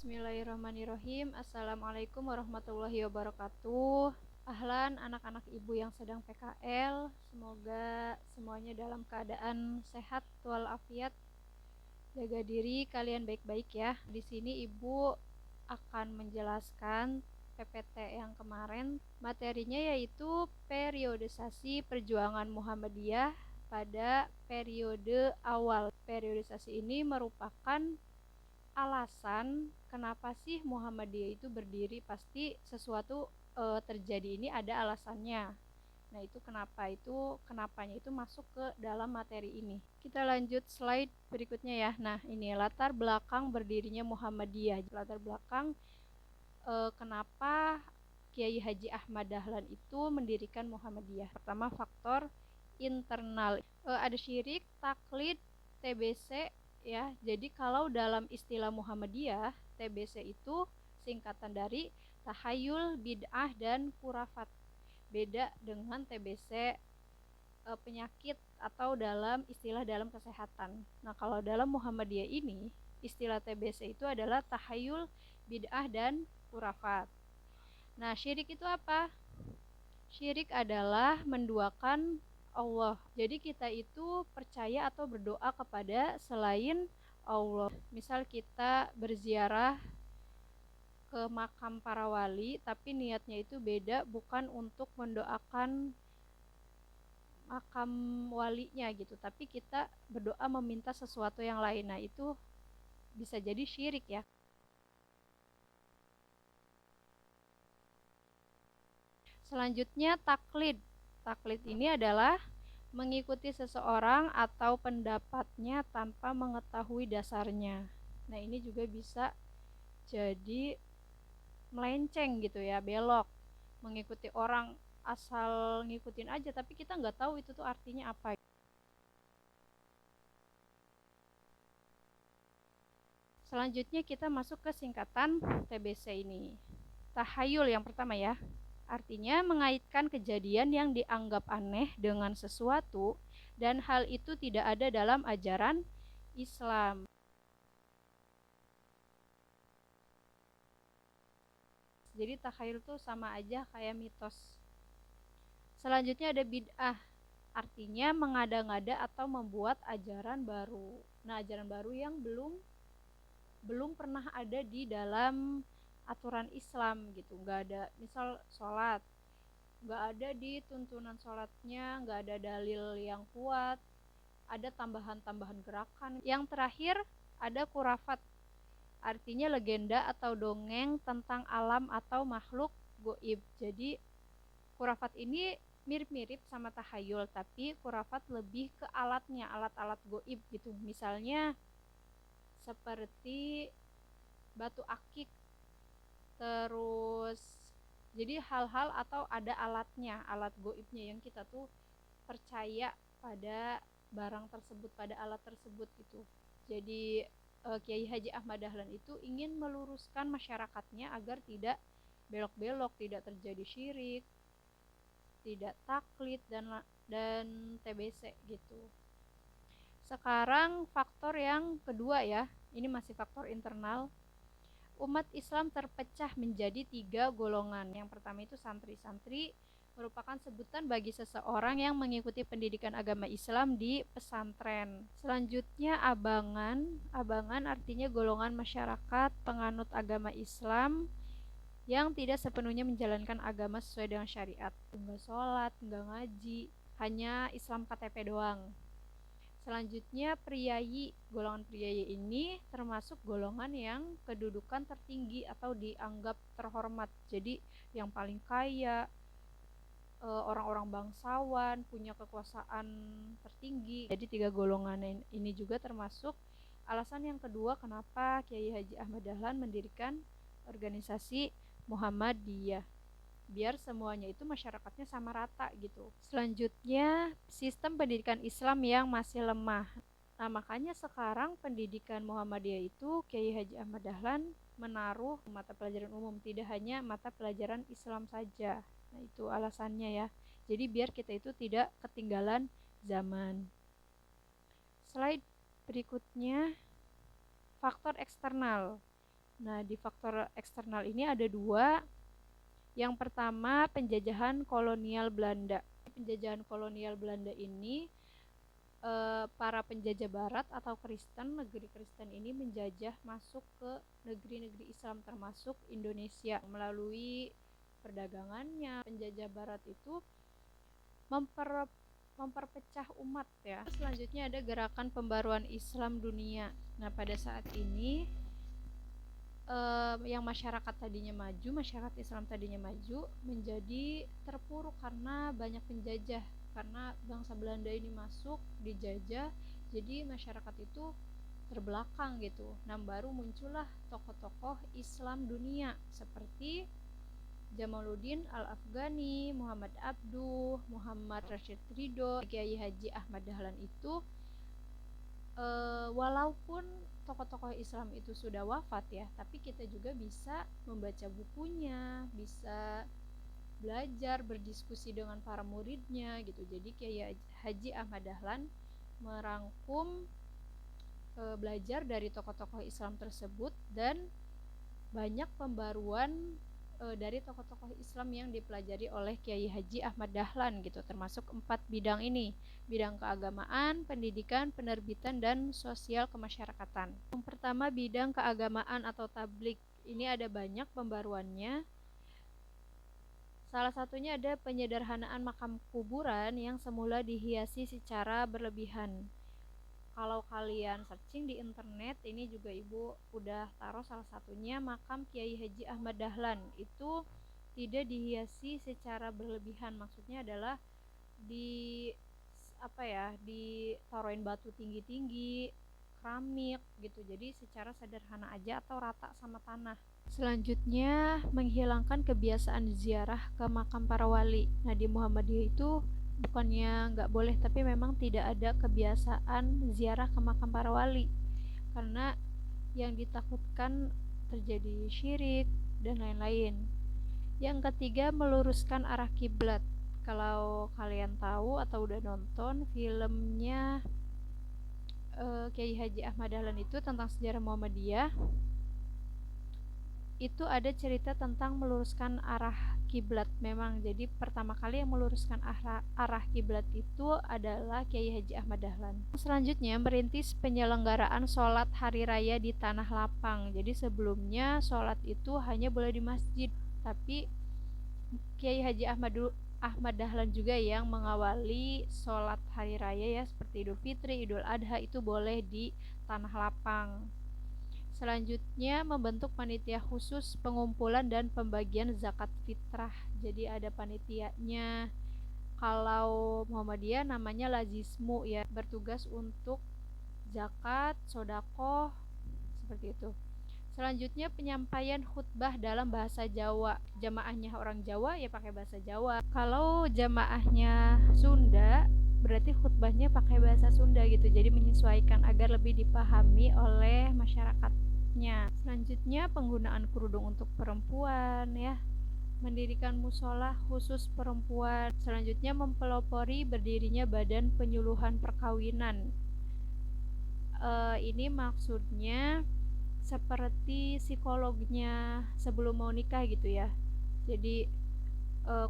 Bismillahirrahmanirrahim. Assalamualaikum warahmatullahi wabarakatuh. Ahlan anak-anak ibu yang sedang PKL, semoga semuanya dalam keadaan sehat walafiat. Jaga diri kalian baik-baik ya. Di sini ibu akan menjelaskan PPT yang kemarin. Materinya yaitu periodisasi perjuangan Muhammadiyah pada periode awal. Periodisasi ini merupakan alasan kenapa sih Muhammadiyah itu berdiri. Pasti sesuatu terjadi, ini ada alasannya. Nah itu kenapanya itu masuk ke dalam materi ini. Kita lanjut slide berikutnya ya. Nah ini latar belakang berdirinya Muhammadiyah. Latar belakang kenapa Kiai Haji Ahmad Dahlan itu mendirikan Muhammadiyah. Pertama, faktor internal. Ada syirik, taklid, TBC ya. Jadi kalau dalam istilah Muhammadiyah, TBC itu singkatan dari tahayul, bid'ah, dan kurafat. Beda dengan TBC penyakit atau dalam istilah dalam kesehatan. Nah kalau dalam Muhammadiyah ini, istilah TBC itu adalah tahayul, bid'ah, dan kurafat. Nah syirik itu apa? Syirik adalah menduakan Allah. Jadi kita itu percaya atau berdoa kepada selain Allah. Misal kita berziarah ke makam para wali, tapi niatnya itu beda, bukan untuk mendoakan makam walinya gitu, tapi kita berdoa meminta sesuatu yang lain. Nah itu bisa jadi syirik ya. Selanjutnya taklid. Taklid ini adalah mengikuti seseorang atau pendapatnya tanpa mengetahui dasarnya. Nah ini juga bisa jadi melenceng gitu ya, belok, mengikuti orang asal ngikutin aja tapi kita nggak tahu itu tuh artinya apa. Selanjutnya kita masuk ke singkatan TBC ini. Tahayul yang pertama ya. Artinya mengaitkan kejadian yang dianggap aneh dengan sesuatu dan hal itu tidak ada dalam ajaran Islam. Jadi takhayul itu sama aja kayak mitos. Selanjutnya ada bid'ah. Artinya mengada-ngada atau membuat ajaran baru. Nah, ajaran baru yang belum pernah ada di dalam aturan Islam gitu. Nggak ada, misal sholat, nggak ada di tuntunan sholatnya, nggak ada dalil yang kuat, ada tambahan-tambahan gerakan. Yang terakhir ada kurafat, artinya legenda atau dongeng tentang alam atau makhluk goib. Jadi kurafat ini mirip-mirip sama tahayul, tapi kurafat lebih ke alatnya, alat-alat goib gitu. Misalnya seperti batu akik, terus jadi hal-hal atau ada alatnya, alat goibnya yang kita tuh percaya pada barang tersebut, pada alat tersebut gitu. Jadi Kiai Haji Ahmad Dahlan itu ingin meluruskan masyarakatnya agar tidak belok-belok, tidak terjadi syirik, tidak taklid dan TBC gitu. Sekarang faktor yang kedua ya, ini masih faktor internal. Umat Islam terpecah menjadi 3 golongan. Yang pertama itu santri-santri, merupakan sebutan bagi seseorang yang mengikuti pendidikan agama Islam di pesantren. Selanjutnya abangan. Abangan artinya golongan masyarakat penganut agama Islam yang tidak sepenuhnya menjalankan agama sesuai dengan syariat. Enggak sholat, enggak ngaji, hanya Islam KTP doang. Selanjutnya priyayi. Golongan priyayi ini termasuk golongan yang kedudukan tertinggi atau dianggap terhormat. Jadi yang paling kaya, orang-orang bangsawan, punya kekuasaan tertinggi. Jadi 3 golongan ini juga termasuk alasan yang kedua kenapa Kiai Haji Ahmad Dahlan mendirikan organisasi Muhammadiyah, biar semuanya itu masyarakatnya sama rata gitu. Selanjutnya sistem pendidikan Islam yang masih lemah. Nah makanya sekarang pendidikan Muhammadiyah itu Kiai Haji Ahmad Dahlan menaruh mata pelajaran umum, tidak hanya mata pelajaran Islam saja. Nah itu alasannya ya. Jadi biar kita itu tidak ketinggalan zaman. Slide berikutnya, faktor eksternal. Nah, di faktor eksternal ini ada dua. Yang pertama, penjajahan kolonial Belanda. Penjajahan kolonial Belanda ini para penjajah barat atau Kristen, negeri Kristen ini menjajah masuk ke negeri-negeri Islam termasuk Indonesia melalui perdagangannya. Penjajah barat itu memperpecah umat ya. Selanjutnya ada gerakan pembaruan Islam dunia. Nah, pada saat ini yang masyarakat Islam tadinya maju menjadi terpuruk karena banyak penjajah, karena bangsa Belanda ini masuk dijajah, jadi masyarakat itu terbelakang gitu. Nah, baru muncullah tokoh-tokoh Islam dunia seperti Jamaluddin Al-Afghani, Muhammad Abduh, Muhammad Rashid Ridho, Kiai Haji Ahmad Dahlan itu walaupun tokoh-tokoh Islam itu sudah wafat ya, tapi kita juga bisa membaca bukunya, bisa belajar, berdiskusi dengan para muridnya gitu. Jadi Kiai Haji Ahmad Dahlan merangkum belajar dari tokoh-tokoh Islam tersebut, dan banyak pembaruan dari tokoh-tokoh Islam yang dipelajari oleh Kiai Haji Ahmad Dahlan gitu, termasuk 4 bidang ini: bidang keagamaan, pendidikan, penerbitan, dan sosial kemasyarakatan. Yang pertama, bidang keagamaan atau tablik. Ini ada banyak pembaruannya. Salah satunya ada penyederhanaan makam kuburan yang semula dihiasi secara berlebihan. Kalau kalian searching di internet, ini juga ibu udah taruh salah satunya, makam Kiai Haji Ahmad Dahlan itu tidak dihiasi secara berlebihan. Maksudnya adalah ditaruhin batu tinggi-tinggi, keramik gitu, jadi secara sederhana aja atau rata sama tanah. Selanjutnya, menghilangkan kebiasaan ziarah ke makam para wali. Nah, di Muhammadiyah itu bukannya nggak boleh, tapi memang tidak ada kebiasaan ziarah ke makam para wali karena yang ditakutkan terjadi syirik dan lain-lain. Yang ketiga, meluruskan arah kiblat. Kalau kalian tahu atau udah nonton filmnya Kiai Haji Ahmad Dahlan itu tentang sejarah Muhammadiyah, itu ada cerita tentang meluruskan arah kiblat memang. Jadi pertama kali yang meluruskan arah kiblat itu adalah Kiai Haji Ahmad Dahlan. Selanjutnya, merintis penyelenggaraan sholat hari raya di tanah lapang. Jadi sebelumnya sholat itu hanya boleh di masjid, tapi Kiai Haji Ahmad Dahlan juga yang mengawali sholat hari raya ya, seperti Idul Fitri, Idul Adha, itu boleh di tanah lapang. Selanjutnya, membentuk panitia khusus pengumpulan dan pembagian zakat fitrah. Jadi ada panitianya. Kalau Muhammadiyah namanya lazismu ya, bertugas untuk zakat, sodakoh, seperti itu. Selanjutnya, penyampaian khutbah dalam bahasa Jawa. Jamaahnya orang Jawa ya pakai bahasa Jawa. Kalau jamaahnya Sunda, berarti khutbahnya pakai bahasa Sunda gitu. Jadi menyesuaikan agar lebih dipahami oleh masyarakatnya. Selanjutnya, penggunaan kerudung untuk perempuan ya, mendirikan musola khusus perempuan. Selanjutnya, mempelopori berdirinya badan penyuluhan perkawinan. Ini maksudnya seperti psikolognya sebelum mau nikah gitu ya. Jadi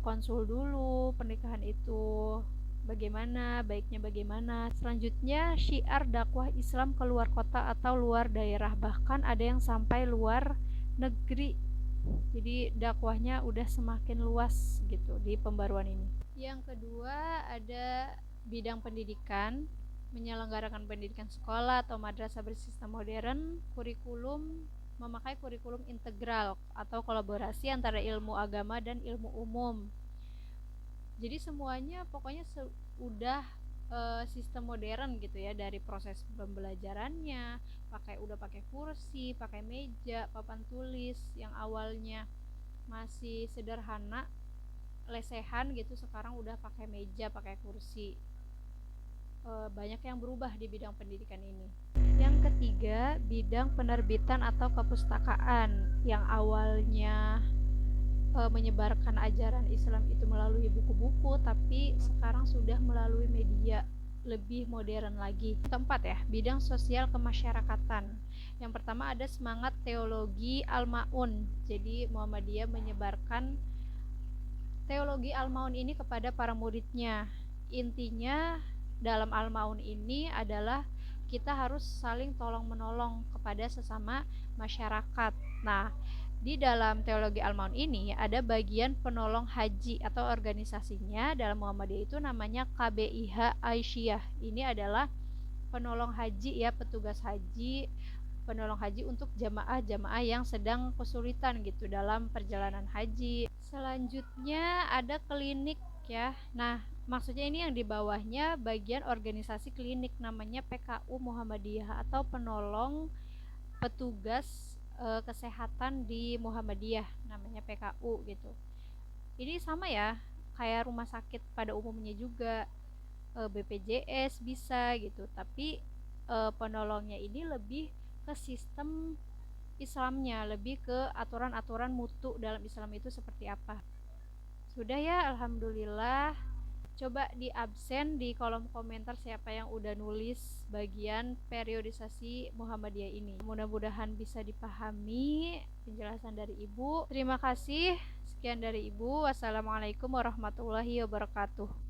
konsul dulu pernikahan itu bagaimana, baiknya bagaimana. Selanjutnya, syiar dakwah Islam ke luar kota atau luar daerah, bahkan ada yang sampai luar negeri. Jadi dakwahnya udah semakin luas gitu di pembaruan ini. Yang kedua, ada bidang pendidikan, menyelenggarakan pendidikan sekolah atau madrasah bersistem modern, memakai kurikulum integral atau kolaborasi antara ilmu agama dan ilmu umum. Jadi semuanya pokoknya udah sistem modern gitu ya, dari proses pembelajarannya, udah pakai kursi, pakai meja, papan tulis yang awalnya masih sederhana, lesehan gitu, sekarang udah pakai meja, pakai kursi. Banyak yang berubah di bidang pendidikan ini. Yang ketiga, bidang penerbitan atau kepustakaan, yang awalnya menyebarkan ajaran Islam itu melalui buku-buku, tapi sekarang sudah melalui media. lebih modern lagi. Keempat ya, bidang sosial kemasyarakatan. Yang pertama ada semangat teologi Al-Maun. Jadi Muhammadiyah menyebarkan teologi Al-Maun ini kepada para muridnya. Intinya dalam Al-Maun ini adalah kita harus saling tolong-menolong kepada sesama masyarakat. Nah, di dalam teologi Al-Maun ini ada bagian penolong haji atau organisasinya dalam Muhammadiyah itu namanya KBIH Aisyah. Ini adalah penolong haji ya, petugas haji, penolong haji untuk jamaah-jamaah yang sedang kesulitan gitu dalam perjalanan haji. Selanjutnya ada klinik ya. Nah, maksudnya ini yang di bawahnya bagian organisasi klinik namanya PKU Muhammadiyah atau penolong petugas kesehatan di Muhammadiyah namanya PKU gitu. Ini sama ya kayak rumah sakit pada umumnya juga, BPJS bisa gitu, tapi penolongnya ini lebih ke sistem Islamnya, lebih ke aturan-aturan mutu dalam Islam itu seperti apa. Sudah ya, alhamdulillah. Coba di absen di kolom komentar siapa yang udah nulis bagian periodisasi Muhammadiyah ini. Mudah-mudahan bisa dipahami penjelasan dari Ibu. Terima kasih. Sekian dari Ibu. Wassalamualaikum warahmatullahi wabarakatuh.